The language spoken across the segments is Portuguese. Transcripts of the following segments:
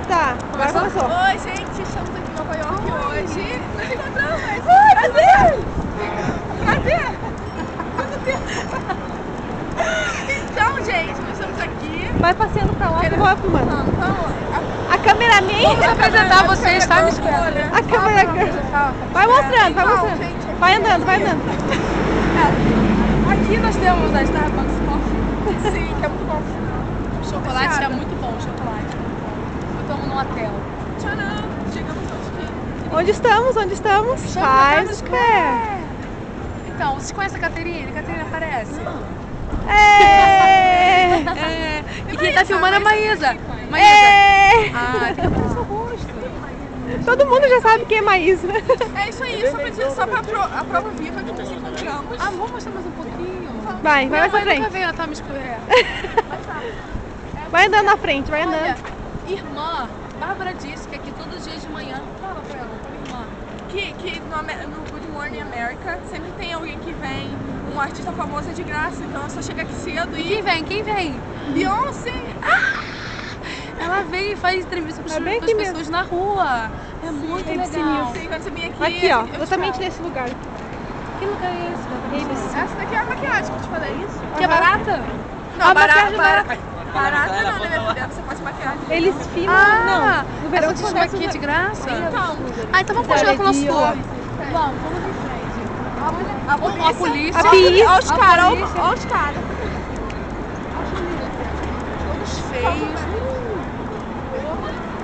Tá, agora começou. Oi, gente, estamos aqui em Nova York hoje. Nos encontramos. Prazer! Então, gente, nós estamos aqui. Vai passeando pra lá que eu vou filmando. A câmera minha. Vamos apresentar vocês, tá? Me espera. A câmera. Vai mostrando, vai mostrando. Vai andando, vai andando. Aqui nós temos a Starbucks Coffee. Sim, que é muito bom. O chocolate é muito bom, o chocolate. Estamos num hotel. Tcharam! Chegamos aqui. Onde estamos? Onde estamos? Faz o que é. Então, vocês conhecem a Caterine? A Caterine aparece. É. E quem tá filmando é a Maísa. Maísa. É. Ah, tem que ver seu rosto. Todo mundo já sabe quem é Maísa. É isso aí, só pra a prova viva que nós encontramos. Ah, vamos mostrar mais um pouquinho? Vai mais pra Minha mãe nunca frente. veio, ela tá me escorrendo. Vai andando na frente, vai andando. Olha, irmã, Bárbara disse que aqui todos os dias de manhã. Fala pra ela, irmã. Que no Good Morning America sempre tem alguém que vem, um artista famoso é de graça, então é só chegar aqui cedo E quem vem? Quem vem? Beyoncé! Ela vem e faz entrevista com as bem aqui pessoas mesmo. na rua. É muito ABC legal. News. Sim, quando você vem aqui... Aqui, ó, eu exatamente te falo. nesse lugar. Que lugar é esse? Essa daqui é a maquiagem que eu te falei. Isso? Que é barata? Não, A barata maquiagem barata não, né, minha filha? Você faz maquiagem. Eles filmam. Ah, não, no verão essa show aqui é de graça? Então, Ah, então vamos continuar com o nosso Aqui, tour. ó. Vamos em frente. a polícia... A polícia. A polícia. Olha os A caras, polícia. olha os caras. Todos feios.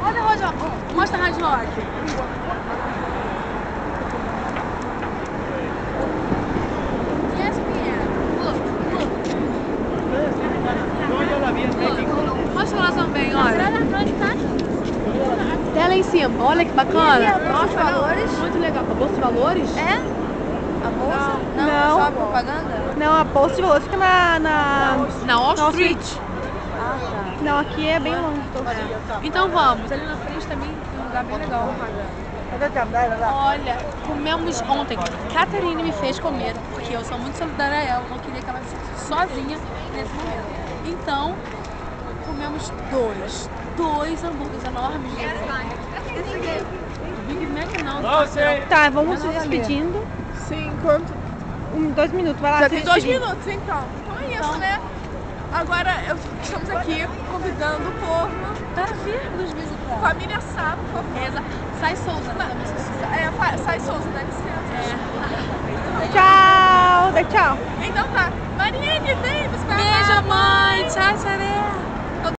Olha a Hard Rock. Mostra a Hard Rock. Yes, we are. Look. Mostra lá também, olha. Até lá em cima. Olha que bacana. Bolsa de valores? Muito legal. A bolsa de valores? É? A bolsa? Não. Só a propaganda? Não, a bolsa de valores fica na Na Wall Wall Street. Ah, tá. Não, aqui é bem longe. Então vamos. Ali na frente também tem um lugar bem legal. Olha, comemos ontem. Caterine me fez comer, porque eu sou muito solidária a ela, não queria que ela ficasse sozinha nesse momento. Então, comemos dois hambúrgueres enormes. Big Mac não. Tá, vamos se despedindo. Sim, quanto? 2 minutos, vai lá. Já se tem 2 despedir. minutos, então. Então é isso, né? Agora estamos aqui convidando o povo, Para vir nos visitar. família Sá, por favor. Sai Souza, né? Sai Souza, dá licença. Tchau, dá tchau. Então tá. Marine, vem, buscar. Beijo, mãe. Tchau, Saré.